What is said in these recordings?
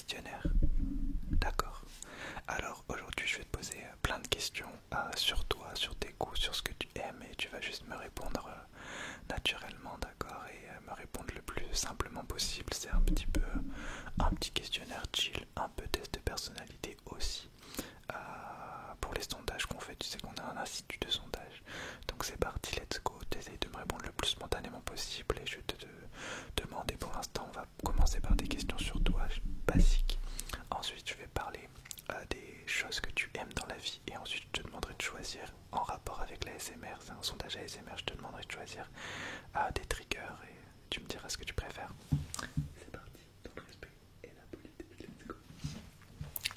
questionnaire. D'accord. Alors aujourd'hui je vais te poser plein de questions sur toi, sur tes goûts, sur ce que tu aimes et tu vas juste me répondre naturellement, d'accord, et me répondre le plus simplement possible. C'est un petit peu un petit questionnaire chill, un peu test de personnalité aussi. Pour les sondages qu'on fait, tu sais qu'on a un institut de sondage. Donc c'est parti, let's go. T'essayes de me répondre le plus spontanément possible et je vais te demander pour l'instant, on va commencer par des questions sur toi, basiques. Ensuite je vais parler des choses que tu aimes dans la vie et ensuite je te demanderai de choisir en rapport avec la SMR, c'est un sondage ASMR, je te demanderai de choisir des triggers et tu me diras ce que tu préfères. C'est parti, dans le respect et la politesse, let's go.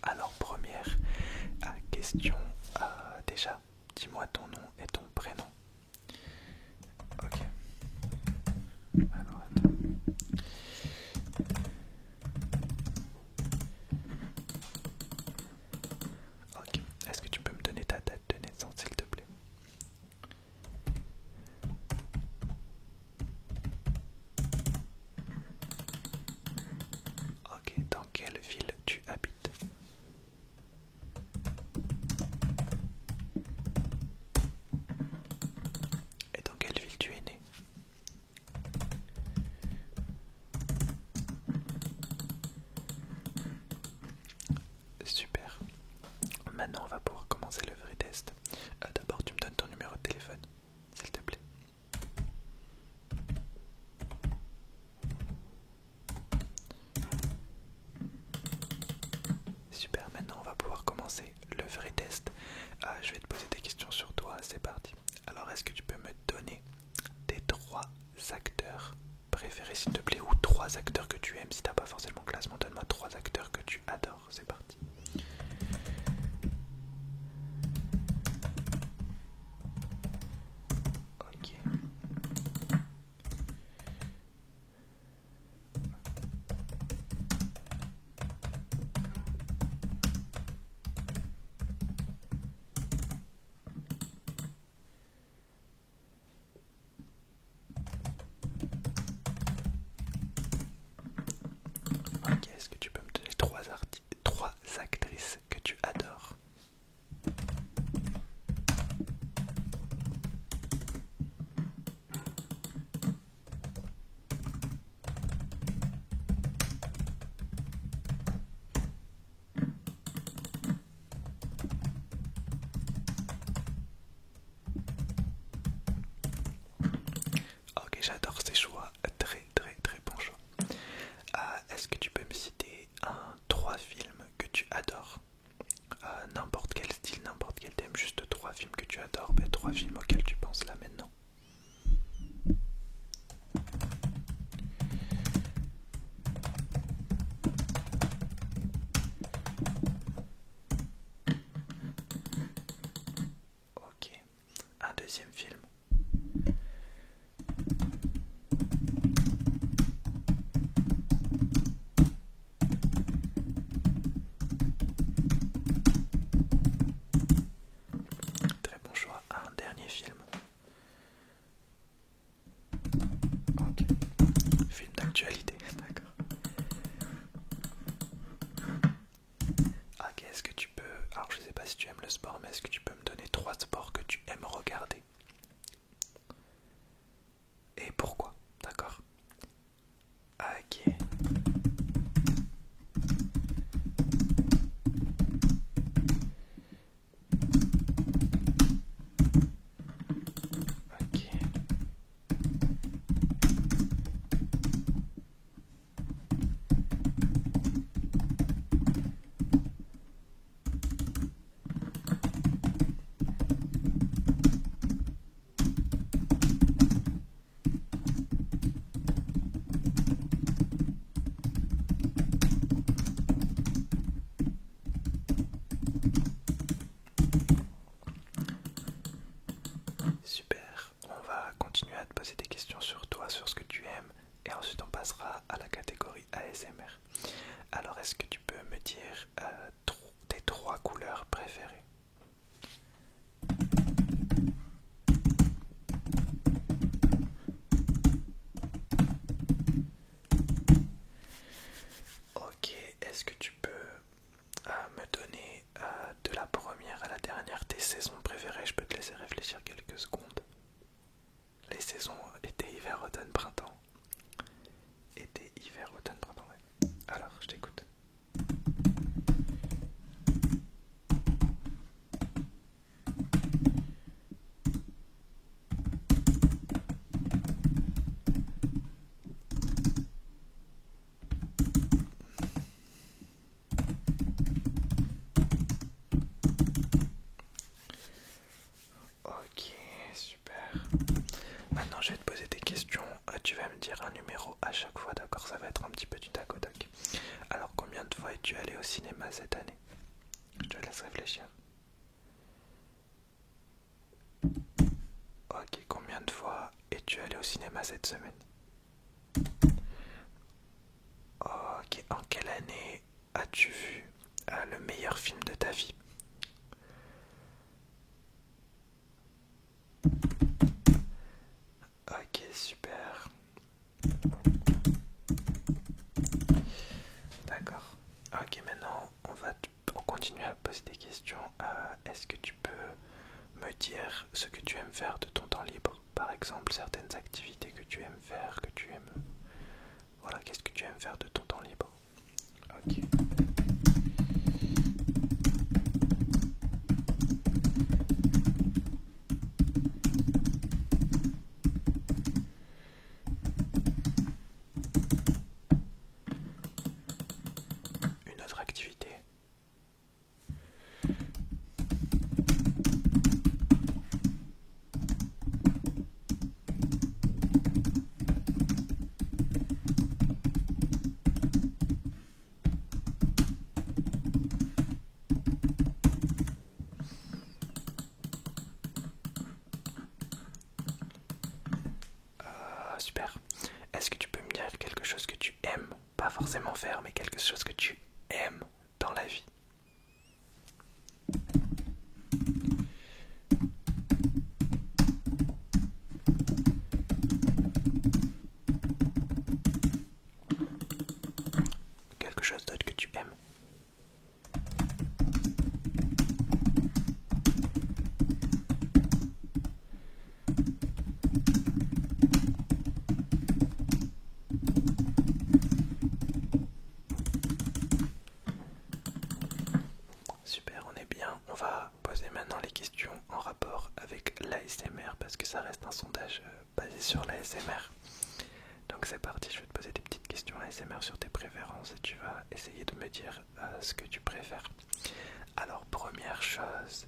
Alors première question, déjà dis-moi ton nom et ton prénom. Ok. Alors attends. Ok. Est-ce que tu peux me donner ta date de naissance s'il te plaît? Ok. Dans quelle ville tu habites? Et dans quelle ville tu es né? Super. Maintenant on va pouvoir commencer le vrai test. D'abord tu me donnes ton numéro de téléphone, s'il te plaît. Super, maintenant on va pouvoir commencer le vrai test. Je vais te poser des questions sur toi, c'est parti. Alors est-ce que tu peux me donner tes 3 acteurs préférés s'il te plaît, ou 3 acteurs que tu aimes? Si t'as pas forcément de classement, donne-moi 3 acteurs que tu adores, c'est parti. Ok. Ok, est-ce que tu peux me donner 3 actrices que tu adores? Ok, j'adore ces choix, très très très bon choix. Est-ce que tu peux me citer 3 films que tu adores? N'importe quel style, n'importe quel thème, juste 3 films que tu adores, 3 films auxquels tu penses là maintenant. Ok, un deuxième film. Très bon choix, un dernier film. Ok, film d'actualité, d'accord. Ok, est-ce que tu peux... Alors je sais pas si tu aimes le sport, mais est-ce que tu peux me donner 3 sports que tu aimes regarder? Et pourquoi? D'accord. Ok. Ok. Super, on va continuer à te poser des questions sur toi, sur ce que tu aimes, et ensuite on passera à la catégorie ASMR. Alors est-ce que tu peux me dire tes 3 couleurs préférées? Ok, est-ce que tu à chaque fois, d'accord? Ça va être un petit peu du tac au tac. Alors, combien de fois es-tu allé au cinéma cette année? Je te laisse réfléchir. Ok, combien de fois es-tu allé au cinéma cette semaine? Ok, en quelle année as-tu vu le meilleur film de ta vie? Ok, super. D'accord. Ok, maintenant on continue à poser des questions. Est-ce que tu peux me dire ce que tu aimes faire de ton temps libre? Par exemple, certaines activités que tu aimes faire, que tu aimes... Voilà, qu'est-ce que tu aimes faire de ton temps libre? Ok. Une autre activité? Super. Est-ce que tu peux me dire quelque chose que tu aimes, pas forcément faire, mais quelque chose que tu aimes dans la vie? Quelque chose d'autre que tu aimes? Super, on est bien. On va poser maintenant les questions en rapport avec l'ASMR parce que ça reste un sondage basé sur l'ASMR. Donc c'est parti, je vais te poser des petites questions ASMR sur tes préférences et tu vas essayer de me dire ce que tu préfères. Alors première chose,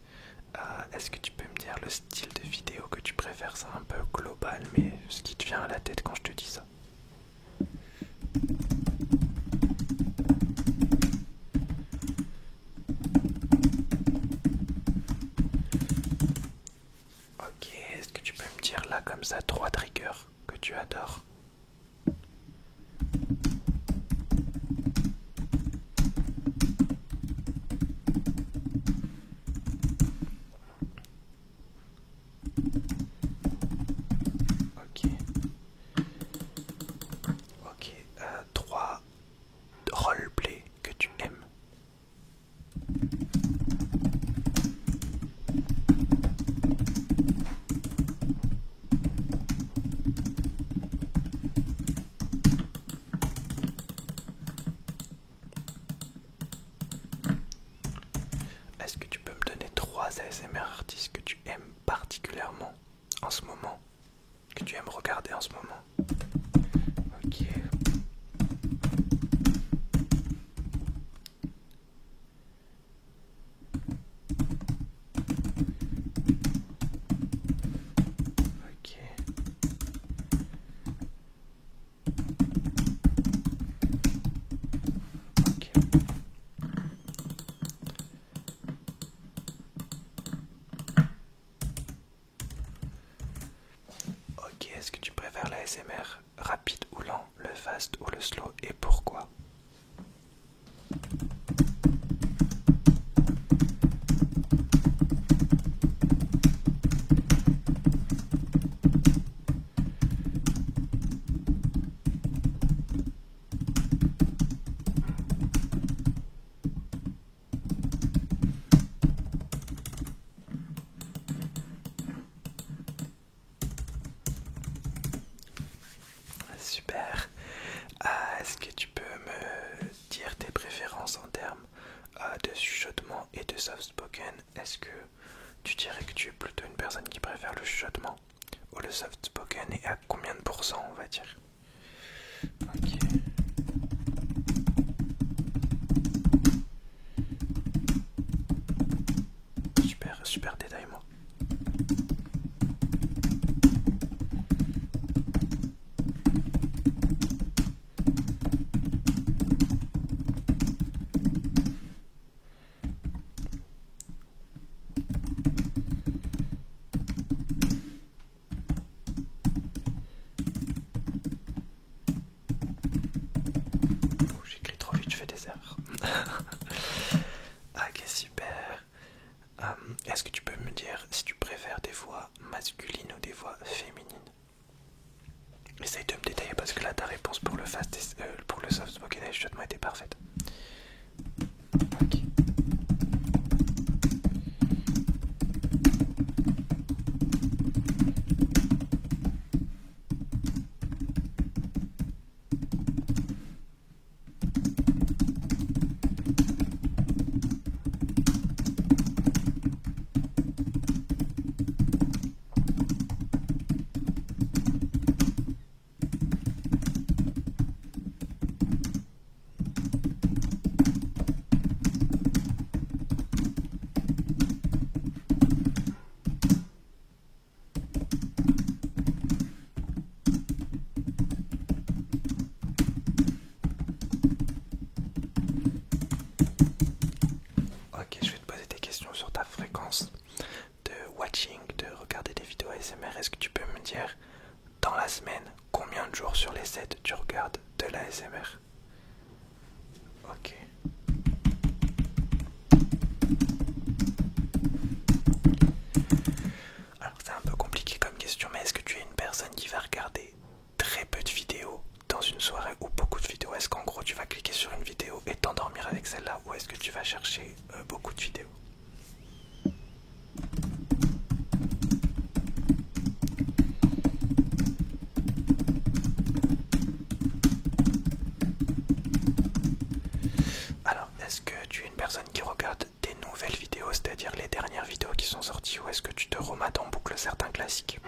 est-ce que tu peux me dire le style de vidéo que tu préfères? C'est un peu global, mais ce qui te vient à la tête quand je te dis ça. Ok, est-ce que tu peux me dire là comme ça 3 triggers que tu adores? Ok. Ok, 3 roleplay que tu aimes. Est-ce que tu peux me donner 3 ASMR artistes que tu aimes particulièrement en ce moment? Que tu aimes regarder en ce moment? Ok. Ok. Ok. Ok, est-ce que tu préfères la l'ASMR rapide ou lent, le fast ou le slow et pourquoi? Super. Est-ce que tu peux me dire tes préférences en termes Ok, super. Est-ce que tu peux me dire si tu préfères des voix masculines ou des voix féminines? Essaye de me détailler parce que là ta réponse pour le pour le soft spoken justement était parfaite. Ok. Ok, je vais te poser des questions sur ta fréquence de watching, de regarder des vidéos ASMR. Est-ce que tu peux me dire dans la semaine combien de jours sur les 7 tu regardes de la ASMR? Ok. Alors c'est un peu compliqué comme question, mais est-ce que tu es une personne qui va regarder très peu de vidéos dans une soirée ou beaucoup de vidéos? Est-ce qu'en gros tu vas cliquer sur une vidéo et t'endormir avec celle-là, ou est-ce que tu vas chercher beaucoup de vidéos? Alors, est-ce que tu es une personne qui regarde des nouvelles vidéos, c'est-à-dire les dernières vidéos qui sont sorties, ou est-ce que tu te remates en boucle certains classiques?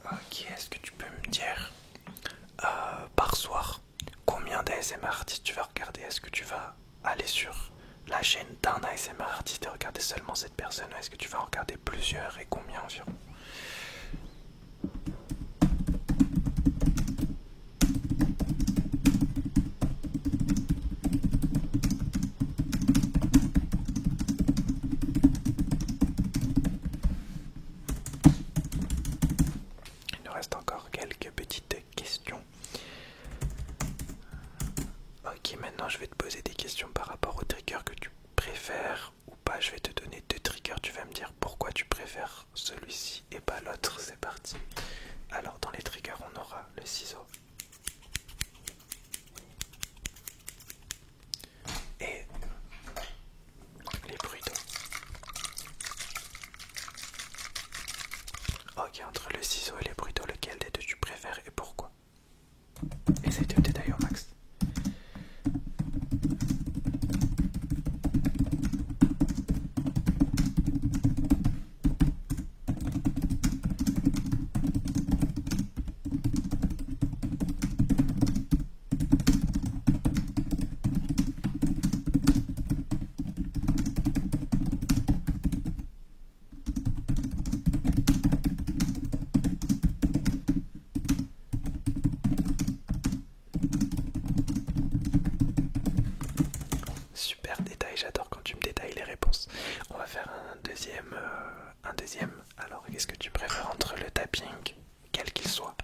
Ok, est-ce que tu peux me dire par soir combien d'ASMR artistes tu vas regarder? Est-ce que tu vas aller sur la chaîne d'un ASMR artiste et regarder seulement cette personne, ou est-ce que tu vas en regarder plusieurs, et combien environ? Il nous reste encore quelques petites questions. Ok, maintenant je vais te poser des questions par rapport au trigger que tu préfères ou pas. Je vais te donner deux triggers, tu vas me dire pourquoi tu préfères celui-ci et pas l'autre. C'est parti. Alors dans les triggers on aura le ciseau et les bruits d'eau. Ok, entre le ciseau et les bruits d'eau, lequel des deux tu préfères et pourquoi? Essaye de me détailler au max. Super détail, j'adore quand tu me détailles les réponses. On va faire un deuxième. Alors, qu'est-ce que tu préfères entre le tapping, quel qu'il soit?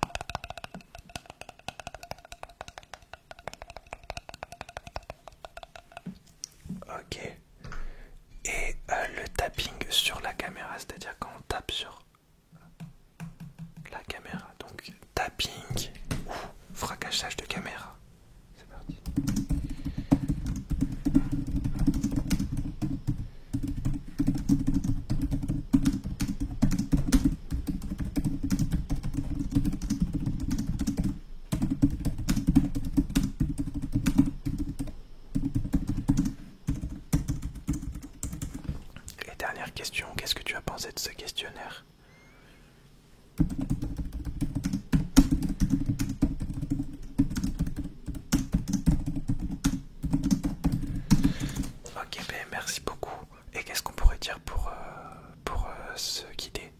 Ok. Et le tapping sur la caméra, c'est-à-dire quand on tape sur la caméra. Donc, tapping ou fracassage de caméra. C'est parti. Et dernière question, qu'est-ce que tu as pensé de ce questionnaire? Ok, ben merci beaucoup Et qu'est-ce qu'on pourrait dire pour se guider